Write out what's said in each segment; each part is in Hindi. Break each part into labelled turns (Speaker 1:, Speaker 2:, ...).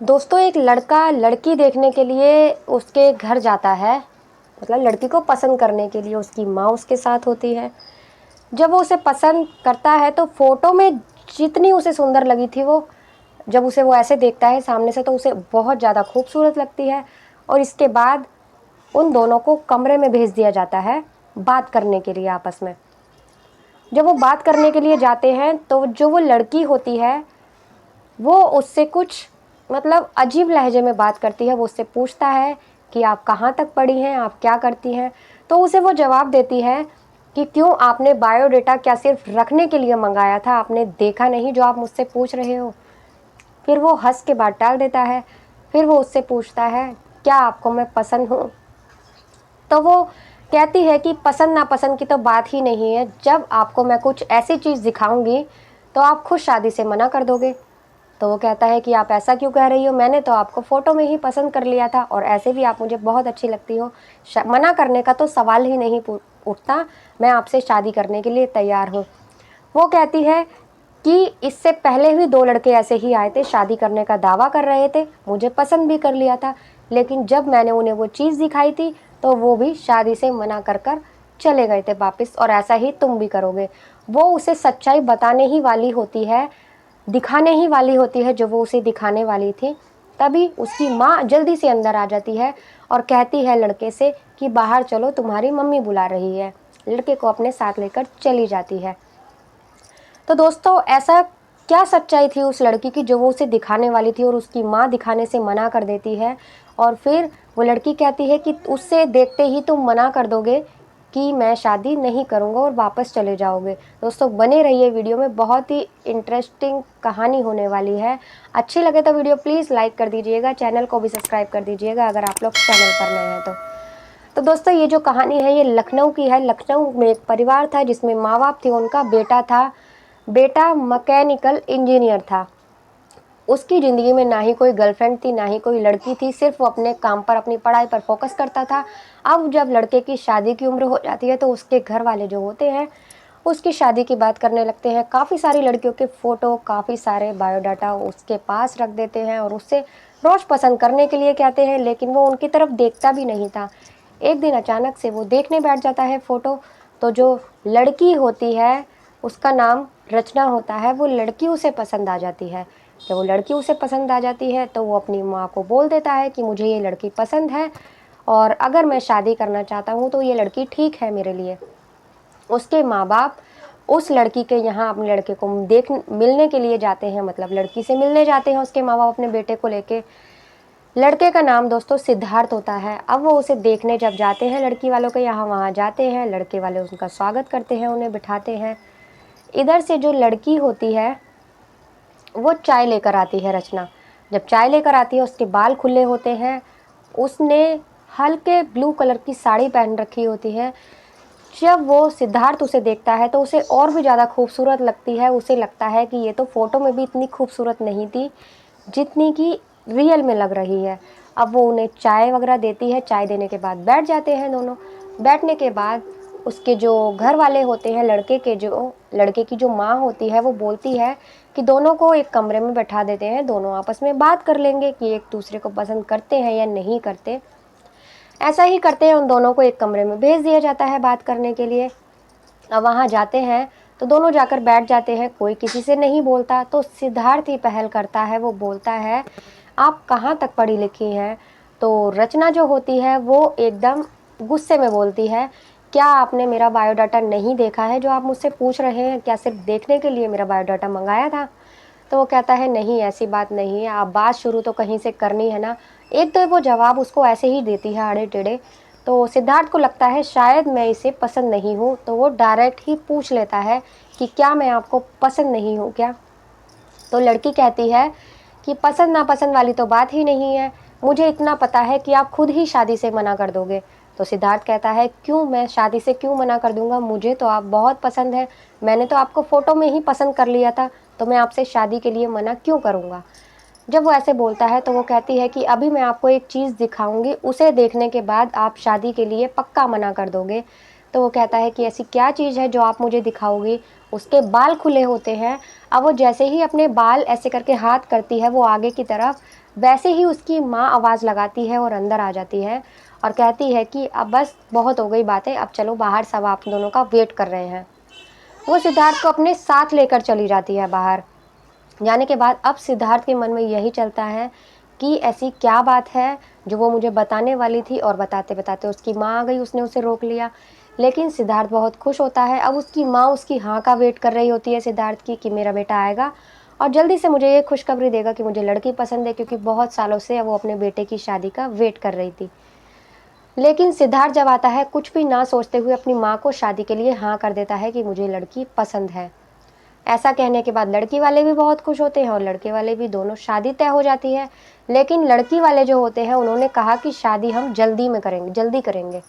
Speaker 1: दोस्तों एक लड़का लड़की देखने के लिए उसके घर जाता है। मतलब लड़की को पसंद करने के लिए उसकी माँ उसके साथ होती है। जब वो उसे पसंद करता है तो फोटो में जितनी उसे सुंदर लगी थी वो, जब उसे वो ऐसे देखता है सामने से तो उसे बहुत ज़्यादा खूबसूरत लगती है। और इसके बाद उन दोनों को कमरे में भेज दिया जाता है बात करने के लिए आपस में। जब वो बात करने के लिए जाते हैं तो जो वो लड़की होती है वो उससे कुछ मतलब अजीब लहजे में बात करती है। वो उससे पूछता है कि आप कहाँ तक पढ़ी हैं, आप क्या करती हैं। तो उसे वो जवाब देती है कि क्यों आपने बायोडाटा क्या सिर्फ रखने के लिए मंगाया था, आपने देखा नहीं जो आप मुझसे पूछ रहे हो। फिर वो हंस के बात टाल देता है। फिर वो उससे पूछता है क्या आपको मैं पसंद हूँ। तो वो कहती है कि पसंद नापसंद की तो बात ही नहीं है, जब आपको मैं कुछ ऐसी चीज़ दिखाऊंगी तो आप खुद शादी से मना कर दोगे। तो वो कहता है कि आप ऐसा क्यों कह रही हो, मैंने तो आपको फ़ोटो में ही पसंद कर लिया था और ऐसे भी आप मुझे बहुत अच्छी लगती हो। मना करने का तो सवाल ही नहीं उठता, मैं आपसे शादी करने के लिए तैयार हूँ। वो कहती है कि इससे पहले भी दो लड़के ऐसे ही आए थे, शादी करने का दावा कर रहे थे, मुझे पसंद भी कर लिया था, लेकिन जब मैंने उन्हें वो चीज़ दिखाई थी तो वो भी शादी से मना कर कर चले गए थे वापस, और ऐसा ही तुम भी करोगे। वो उसे सच्चाई बताने ही वाली होती है, दिखाने ही वाली होती है जो वो उसे दिखाने वाली थी। तभी उसकी माँ जल्दी से अंदर आ जाती है और कहती है लड़के से कि बाहर चलो, तुम्हारी मम्मी बुला रही है। लड़के को अपने साथ लेकर चली जाती है। तो दोस्तों ऐसा क्या सच्चाई थी उस लड़की की जो वो उसे दिखाने वाली थी और उसकी माँ दिखाने से मना कर देती है। और फिर वो लड़की कहती है कि उससे देखते ही तुम मना कर दोगे कि मैं शादी नहीं करूँगा और वापस चले जाओगे। दोस्तों बने रहिए वीडियो में, बहुत ही इंटरेस्टिंग कहानी होने वाली है। अच्छी लगे तो वीडियो प्लीज़ लाइक कर दीजिएगा, चैनल को भी सब्सक्राइब कर दीजिएगा अगर आप लोग चैनल पर नए हैं तो दोस्तों ये जो कहानी है ये लखनऊ की है। लखनऊ में एक परिवार था जिसमें माँ बाप थे, उनका बेटा था। बेटा मैकेनिकल इंजीनियर था। उसकी ज़िंदगी में ना ही कोई गर्लफ्रेंड थी, ना ही कोई लड़की थी, सिर्फ वो अपने काम पर, अपनी पढ़ाई पर फोकस करता था। अब जब लड़के की शादी की उम्र हो जाती है तो उसके घर वाले जो होते हैं उसकी शादी की बात करने लगते हैं। काफ़ी सारी लड़कियों के फ़ोटो, काफ़ी सारे बायोडाटा उसके पास रख देते हैं और उससे रोज़ पसंद करने के लिए कहते हैं, लेकिन वो उनकी तरफ देखता भी नहीं था। एक दिन अचानक से वो देखने बैठ जाता है फ़ोटो। तो जो लड़की होती है उसका नाम रचना होता है, वो लड़की उसे पसंद आ जाती है। जब वो लड़की उसे पसंद आ जाती है तो वो अपनी माँ को बोल देता है कि मुझे ये लड़की पसंद है और अगर मैं शादी करना चाहता हूँ तो ये लड़की ठीक है मेरे लिए। उसके माँ बाप उस लड़की के यहाँ अपने लड़के को मिलने के लिए जाते हैं, मतलब लड़की से मिलने जाते हैं उसके माँ बाप अपने बेटे को लेके। लड़के का नाम दोस्तों सिद्धार्थ होता है। अब वो उसे देखने जब जाते हैं लड़की वालों के यहाँ, वहाँ जाते हैं, लड़के वाले उनका स्वागत करते हैं, उन्हें बिठाते हैं। इधर से जो लड़की होती है वो चाय लेकर आती है, रचना। जब चाय लेकर आती है उसके बाल खुले होते हैं, उसने हल्के ब्लू कलर की साड़ी पहन रखी होती है। जब वो सिद्धार्थ उसे देखता है तो उसे और भी ज़्यादा खूबसूरत लगती है। उसे लगता है कि ये तो फ़ोटो में भी इतनी खूबसूरत नहीं थी जितनी कि रियल में लग रही है। अब वो उन्हें चाय वगैरह देती है, चाय देने के बाद बैठ जाते हैं दोनों। बैठने के बाद उसके जो घर वाले होते हैं, लड़के की जो माँ होती है वो बोलती है कि दोनों को एक कमरे में बैठा देते हैं, दोनों आपस में बात कर लेंगे कि एक दूसरे को पसंद करते हैं या नहीं करते। ऐसा ही करते हैं, उन दोनों को एक कमरे में भेज दिया जाता है बात करने के लिए। अब वहाँ जाते हैं तो दोनों जाकर बैठ जाते हैं, कोई किसी से नहीं बोलता। तो सिद्धार्थ ही पहल करता है, वो बोलता है आप कहाँ तक पढ़ी लिखी हैं। तो रचना जो होती है वो एकदम गुस्से में बोलती है क्या आपने मेरा बायोडाटा नहीं देखा है जो आप मुझसे पूछ रहे हैं, क्या सिर्फ देखने के लिए मेरा बायोडाटा मंगाया था। तो वो कहता है नहीं ऐसी बात नहीं है, आप बात शुरू तो कहीं से करनी है ना। एक तो वो जवाब उसको ऐसे ही देती है आड़े टेढ़े। तो सिद्धार्थ को लगता है शायद मैं इसे पसंद नहीं हूँ, तो वो डायरेक्ट ही पूछ लेता है कि क्या मैं आपको पसंद नहीं हूँ क्या। तो लड़की कहती है कि पसंद नापसंद वाली तो बात ही नहीं है, मुझे इतना पता है कि आप खुद ही शादी से मना कर दोगे। तो सिद्धार्थ कहता है क्यों, मैं शादी से क्यों मना कर दूंगा, मुझे तो आप बहुत पसंद है, मैंने तो आपको फ़ोटो में ही पसंद कर लिया था, तो मैं आपसे शादी के लिए मना क्यों करूँगा। जब वो ऐसे बोलता है तो वो कहती है कि अभी मैं आपको एक चीज़ दिखाऊंगी, उसे देखने के बाद आप शादी के लिए पक्का मना कर दोगे। तो वो कहता है कि ऐसी क्या चीज़ है जो आप मुझे दिखाओगी। उसके बाल खुले होते हैं। अब वो जैसे ही अपने बाल ऐसे करके हाथ करती है वो आगे की तरफ, वैसे ही उसकी माँ आवाज़ लगाती है और अंदर आ जाती है और कहती है कि अब बस बहुत हो गई बातें, अब चलो बाहर, सब आप दोनों का वेट कर रहे हैं। वो सिद्धार्थ को अपने साथ लेकर चली जाती है बाहर। जाने के बाद अब सिद्धार्थ के मन में यही चलता है कि ऐसी क्या बात है जो वो मुझे बताने वाली थी, और बताते-बताते उसकी माँ आ गई, उसने उसे रोक लिया। लेकिन सिद्धार्थ बहुत खुश होता है। अब उसकी माँ उसकी हाँ का वेट कर रही होती है सिद्धार्थ की कि मेरा बेटा आएगा और जल्दी से मुझे ये खुशखबरी देगा कि मुझे लड़की पसंद है, क्योंकि बहुत सालों से वो अपने बेटे की शादी का वेट कर रही थी। लेकिन सिद्धार्थ जब आता है, कुछ भी ना सोचते हुए अपनी माँ को शादी के लिए हाँ कर देता है कि मुझे लड़की पसंद है। ऐसा कहने के बाद लड़की वाले भी बहुत खुश होते हैं और लड़के वाले भी, दोनों शादी तय हो जाती है। लेकिन लड़की वाले जो होते हैं उन्होंने कहा कि शादी हम जल्दी में करेंगे, जल्दी करेंगे।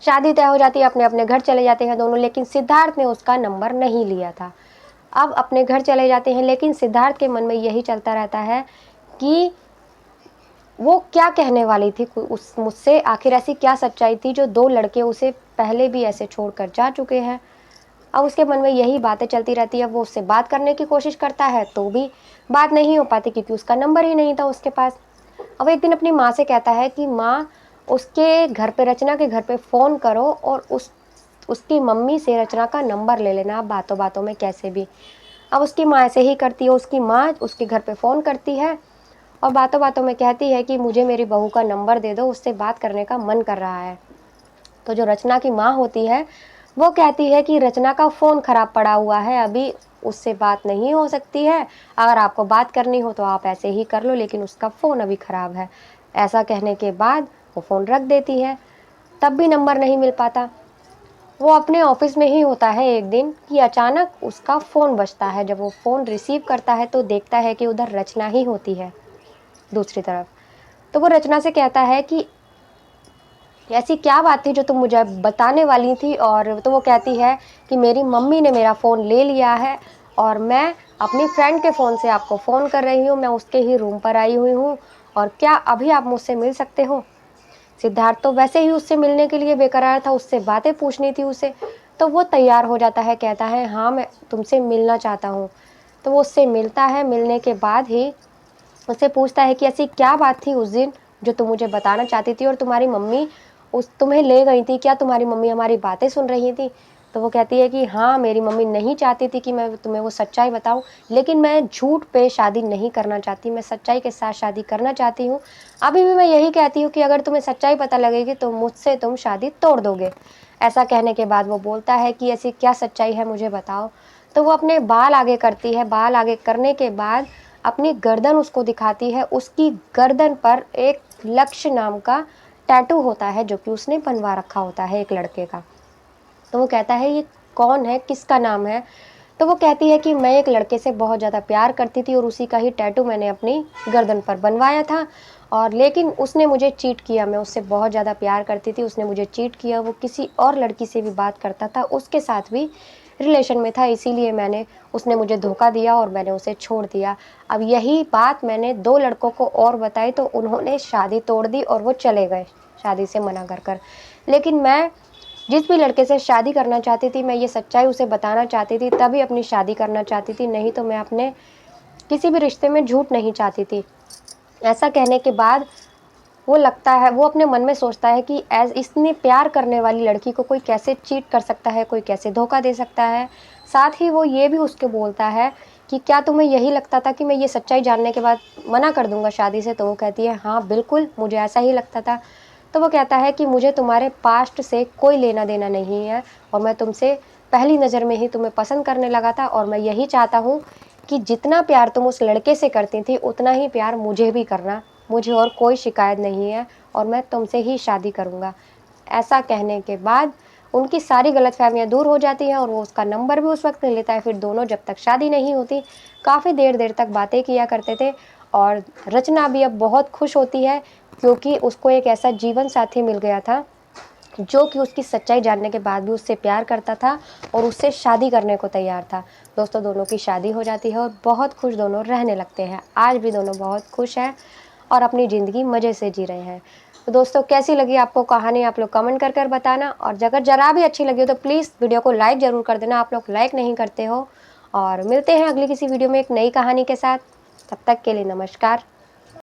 Speaker 1: शादी तय हो जाती है, अपने अपने घर चले जाते हैं दोनों, लेकिन सिद्धार्थ ने उसका नंबर नहीं लिया था। अब अपने घर चले जाते हैं, लेकिन सिद्धार्थ के मन में यही चलता रहता है कि वो क्या कहने वाली थी उस मुझसे, आखिर ऐसी क्या सच्चाई थी जो दो लड़के उसे पहले भी ऐसे छोड़कर जा चुके हैं। अब उसके मन में यही बातें चलती रहती है। वो उससे बात करने की कोशिश करता है तो भी बात नहीं हो पाती, क्योंकि उसका नंबर ही नहीं था उसके पास। अब एक दिन अपनी माँ से कहता है कि माँ, उसके घर पे, रचना के घर पे फ़ोन करो और उसकी मम्मी से रचना का नंबर ले लेना, आप बातों बातों में कैसे भी। अब उसकी माँ ऐसे ही करती है। उसकी माँ उसके घर पे फ़ोन करती है और बातों बातों में कहती है कि मुझे मेरी बहू का नंबर दे दो, उससे बात करने का मन कर रहा है। तो जो रचना की माँ होती है वो कहती है कि रचना का फ़ोन ख़राब पड़ा हुआ है, अभी उससे बात नहीं हो सकती है, अगर आपको बात करनी हो तो आप ऐसे ही कर लो, लेकिन उसका फ़ोन अभी ख़राब है। ऐसा कहने के बाद वो फ़ोन रख देती है। तब भी नंबर नहीं मिल पाता। वो अपने ऑफ़िस में ही होता है एक दिन कि अचानक उसका फ़ोन बजता है। जब वो फ़ोन रिसीव करता है तो देखता है कि उधर रचना ही होती है दूसरी तरफ। तो वो रचना से कहता है कि ऐसी क्या बात थी जो तुम मुझे बताने वाली थी, और तो वो कहती है कि मेरी मम्मी ने मेरा फ़ोन ले लिया है और मैं अपनी फ्रेंड के फ़ोन से आपको फ़ोन कर रही हूँ, मैं उसके ही रूम पर आई हुई हूँ, और क्या अभी आप मुझसे मिल सकते हो? सिद्धार्थ तो वैसे ही उससे मिलने के लिए बेकरार था, उससे बातें पूछनी थी उसे, तो वो तैयार हो जाता है, कहता है हाँ, मैं तुमसे मिलना चाहता हूँ। तो वो उससे मिलता है, मिलने के बाद ही उससे पूछता है कि ऐसी क्या बात थी उस दिन जो तुम मुझे बताना चाहती थी, और तुम्हारी मम्मी उस तुम्हें ले गई थी, क्या तुम्हारी मम्मी हमारी बातें सुन रही थी? तो वो कहती है कि हाँ, मेरी मम्मी नहीं चाहती थी कि मैं तुम्हें वो सच्चाई बताऊँ, लेकिन मैं झूठ पे शादी नहीं करना चाहती, मैं सच्चाई के साथ शादी करना चाहती हूँ। अभी भी मैं यही कहती हूँ कि अगर तुम्हें सच्चाई पता लगेगी तो मुझसे तुम शादी तोड़ दोगे। ऐसा कहने के बाद वो बोलता है कि ऐसी क्या सच्चाई है, मुझे बताओ। तो वो अपने बाल आगे करती है, बाल आगे करने के बाद अपनी गर्दन उसको दिखाती है। उसकी गर्दन पर एक लक्ष्य नाम का टैटू होता है जो कि उसने बनवा रखा होता है एक लड़के का। तो वो कहता है ये कौन है, किसका नाम है? तो वो कहती है कि मैं एक लड़के से बहुत ज़्यादा प्यार करती थी और उसी का ही टैटू मैंने अपनी गर्दन पर बनवाया था, और लेकिन उसने मुझे चीट किया। मैं उससे बहुत ज़्यादा प्यार करती थी, उसने मुझे चीट किया। वो किसी और लड़की से भी बात करता था, उसके साथ भी रिलेशन में था, इसीलिए उसने मुझे धोखा दिया और मैंने उसे छोड़ दिया। अब यही बात मैंने 2 लड़कों को और बताई तो उन्होंने शादी तोड़ दी और वो चले गए शादी से मना कर कर। लेकिन मैं जिस भी लड़के से शादी करना चाहती थी, मैं ये सच्चाई उसे बताना चाहती थी, तभी अपनी शादी करना चाहती थी, नहीं तो मैं अपने किसी भी रिश्ते में झूठ नहीं चाहती थी। ऐसा कहने के बाद वो अपने मन में सोचता है कि इतनी प्यार करने वाली लड़की को कोई कैसे चीट कर सकता है, कोई कैसे धोखा दे सकता है। साथ ही वो ये भी उसके बोलता है कि क्या तुम्हें यही लगता था कि मैं ये सच्चाई जानने के बाद मना कर दूँगा शादी से? तो वो कहती है हाँ, बिल्कुल, मुझे ऐसा ही लगता था। तो वो कहता है कि मुझे तुम्हारे पास्ट से कोई लेना-देना नहीं है, और मैं तुमसे पहली नज़र में ही तुम्हें पसंद करने लगा था, और मैं यही चाहता हूँ कि जितना प्यार तुम उस लड़के से करती थी, उतना ही प्यार मुझे भी करना। मुझे और कोई शिकायत नहीं है और मैं तुमसे ही शादी करूँगा। ऐसा कहने के बाद उनकी सारी गलतफ़हमियाँ दूर हो जाती हैं और वो उसका नंबर भी उस वक़्त ले लेता है। फिर दोनों जब तक शादी नहीं होती, काफ़ी देर-देर तक बातें किया करते थे, और रचना भी अब बहुत खुश होती है क्योंकि उसको एक ऐसा जीवन साथी मिल गया था, जो कि उसकी सच्चाई जानने के बाद भी उससे प्यार करता था और उससे शादी करने को तैयार था। दोस्तों, दोनों की शादी हो जाती है और बहुत खुश दोनों रहने लगते हैं। आज भी दोनों बहुत खुश हैं और अपनी ज़िंदगी मज़े से जी रहे हैं। तो दोस्तों, कैसी लगी आपको कहानी, आप लोग कमेंट कर कर बताना, और अगर ज़रा भी अच्छी लगी हो तो प्लीज़ वीडियो को लाइक ज़रूर कर देना। आप लोग लाइक नहीं करते हो। और मिलते हैं अगली किसी वीडियो में एक नई कहानी के साथ। तब तक के लिए नमस्कार।